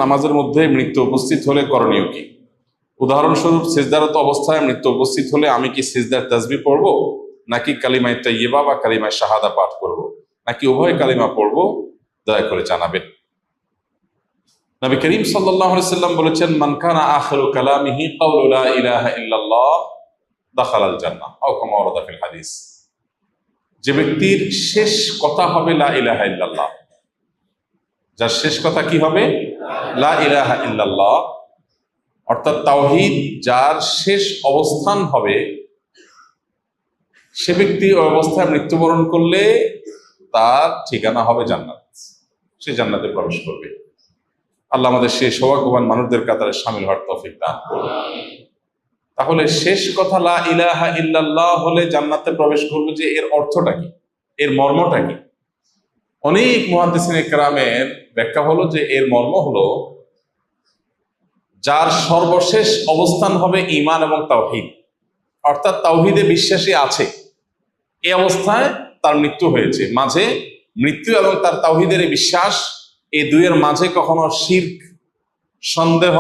নামাজের মধ্যে মৃত্যু উপস্থিত হলে করণীয় কি? উদাহরণস্বরূপ সিজদারত অবস্থায় মৃত্যু উপস্থিত হলে আমি কি সিজদার তাসবিহ পড়ব, নাকি কালিমায়ে তাইয়্যিবা বা কালিমায়ে শাহাদা পাঠ করব, নাকি উভয় কালিমা পড়ব? দয়া করে জানাবেন। নবী করিম সাল্লাল্লাহু আলাইহি সাল্লাম বলেছেন, মান কানা আখিরু কালামিহি কাউলু লা ইলাহা ইল্লাল্লাহ দাখালাল জান্নাহ আও কামা ওয়ারাদা ফিল হাদিস। যে ব্যক্তির শেষ কথা হবে লা ইলাহা ইল্লাল্লাহ, যার শেষ কথা কি হবে? লা ইলাহা ইল্লাল্লাহ, অর্থাৎ তাওহীদ যার শেষ অবস্থান হবে, সে ব্যক্তি ওই অবস্থায় মৃত্যুবরণ করলে তার ঠিকানা হবে জান্নাত, সে জান্নাতে প্রবেশ করবে। আল্লাহ আমাদের সেই সৌভাগ্যবান মানুষদের কাতারে শামিল হওয়ার তৌফিক দান করুন। তাহলে শেষ কথা লা ইলাহা ইল্লাল্লাহ হলে জান্নাতে প্রবেশ করবে, যে এর অর্থটা কি, এর মর্মটা কি? অনেক মুহাদ্দিসিন ইকরামের ব্যাখ্যা হলো যে এর মর্ম হলো, যার সর্বশেষ অবস্থান হবে ঈমান এবং তাওহীদ, অর্থাৎ তাওহীদে বিশ্বাসী আছে, এই অবস্থায় তার মৃত্যু হয়েছে। মাঝে মৃত্যু এবং তার তাওহীদের বিশ্বাস, এই দুইয়ের মাঝে কখনো শিরক, সন্দেহ,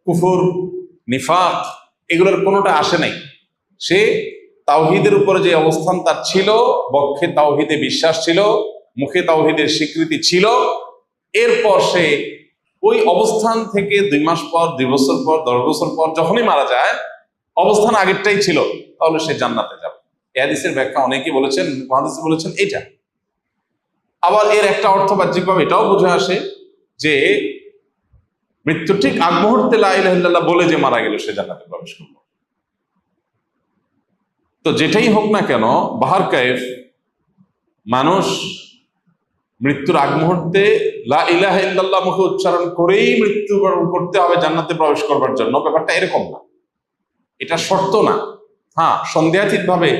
কুফর, নিফাক এগুলোর কোনোটা আসে নাই। সে তাওহীদের উপরে যে অবস্থান তার ছিল, বক্ষে তাওহীদে বিশ্বাস ছিল, মুখে তাওহীদের স্বীকৃতি ছিল, এরপর সে ওই অবস্থান থেকে 2 মাস পর, 2 বছর পর, 10 বছর পর যখনই মারা যায়, অবস্থান আগেরটাই ছিল, তাহলে সে জান্নাতে যাবে। এই হাদিসের ব্যাখ্যা অনেকেই বলেছেন, মুহাদ্দিস বলেছেন এটা। আবার এর একটা অর্থ বাহ্যিকভাবে এটাও বোঝা আসে যে মৃত্যু ঠিক আগ মুহূর্তে লা ইলাহা ইল্লাল্লাহ বলে যে মারা গেল, সে জান্নাতে প্রবেশ করবে। তো যেটাই হোক না কেন, বাহার কায়েফ মানুষ মৃত্যুর আগ মুহূর্তে লা ইলাহা ইল্লাল্লাহ মুখে উচ্চারণ করেই মৃত্যুবরণ করতে হবে জান্নাতে প্রবেশ করবার জন্য, ব্যাপারটা এরকম না, এটা শর্ত না। হ্যাঁ, সন্দেহাতীত ভাবে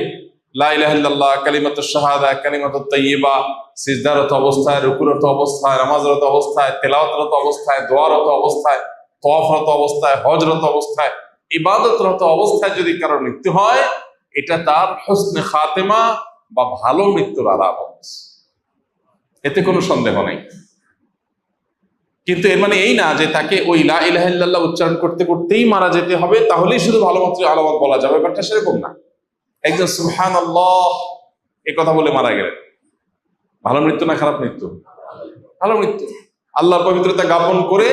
লা ইলাহা ইল্লাল্লাহ, কালিমাতুশ শাহাদা, কালিমাতুত তাইয়্যিবা সিজদারত অবস্থায়, রুকুরত অবস্থায়, নামাজরত অবস্থায়, তেলাওয়াতরত অবস্থায়, দোয়ারত অবস্থায়, তওয়াফরত অবস্থায়, হজরত অবস্থায়, ইবাদতরত অবস্থায় যদি কারোর মৃত্যু হয়, এটা তার হুসনে খাতেমা বা ভালো মৃত্যুর আলামত, এতে কোনো সন্দেহ নেই। কিন্তু এর মানে এই না যে তাকে ওই লা ইলাহা ইল্লাল্লাহ উচ্চারণ করতে করতেই মারা যেতে হবে, তাহলেই শুধু ভালো মাত্র আলামত বলা যাবে, ব্যাপারটা সেরকম না। একজন সুবহানাল্লাহ এই কথা বলে মারা গেলেন, ভালো মৃত্যু না খারাপ মৃত্যু? ভালো মৃত্যু। আল্লাহর পবিত্রতা জ্ঞাপন করে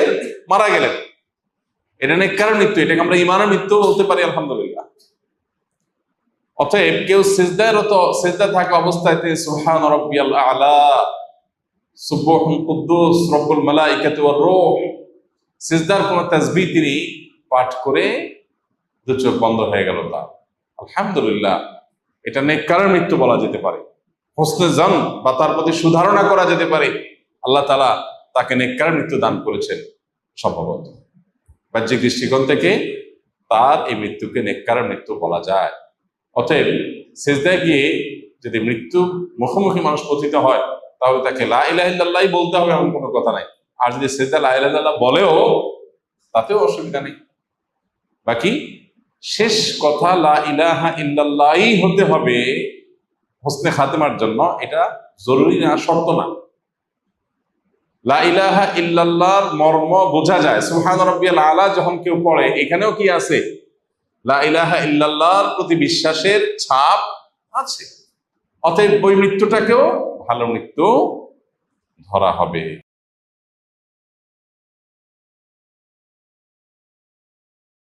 মারা গেলেন, এটা নেককার মৃত্যু, এটাকে আমরা ঈমানের মৃত্যু বলতে পারি, আলহামদুলিল্লাহ। অতএব কেউ সিজদা থাকা অবস্থায় সুবহান রাব্বিয়াল আ'লা, সুবহুন কুদ্দুস রব্বুল মালাইকাতি ওয়ার রূহ, সিজদার কোন তাসবিহ তিনি পাঠ করে 2 চোখ বন্ধ হয়ে গেল তার, আলহামদুলিল্লাহ, এটা নেককারের মৃত্যু বলা যেতে পারে। হোসনে জান বা তার প্রতি সুধারণা করা যেতে পারে, আল্লাহ তাআলা তাকে নেককারের মৃত্যু দান করেছেন। সম্ভবত বাহ্যিক দৃষ্টিকোণ থেকে তার এই মৃত্যুকে নেককারের মৃত্যু বলা যায়। অতএব সিজদায় গিয়ে যদি মৃত্যু মুখোমুখি মানুষ পতিত হয়, তাহলে তাকে লা ইলাহা ইল্লাল্লাহ বলতে হবে, এমন কোনো কথা নাই। আর যদি সিজদা লা ইলাহা ইল্লাল্লাহ বলেও, তাতেও অসুবিধা নেই। বাকি শেষ কথা লা ইলাহা ইল্লাল্লাহই হতে হবে হোসনে খাতেমার জন্য, এটা জরুরি না, শর্ত না। লা ইলাহা ইল্লাল্লাহর মর্ম বোঝা যায়। সুবহান রাব্বিয়াল আ'লা যখন কেউ পড়ে, এখানেও কি আছে? লা ইলাহা ইল্লাল্লাহর প্রতি বিশ্বাসের ছাপ আছে। অতএব ওই মৃত্যুটাকেও ভালো মৃত্যু ধরা হবে।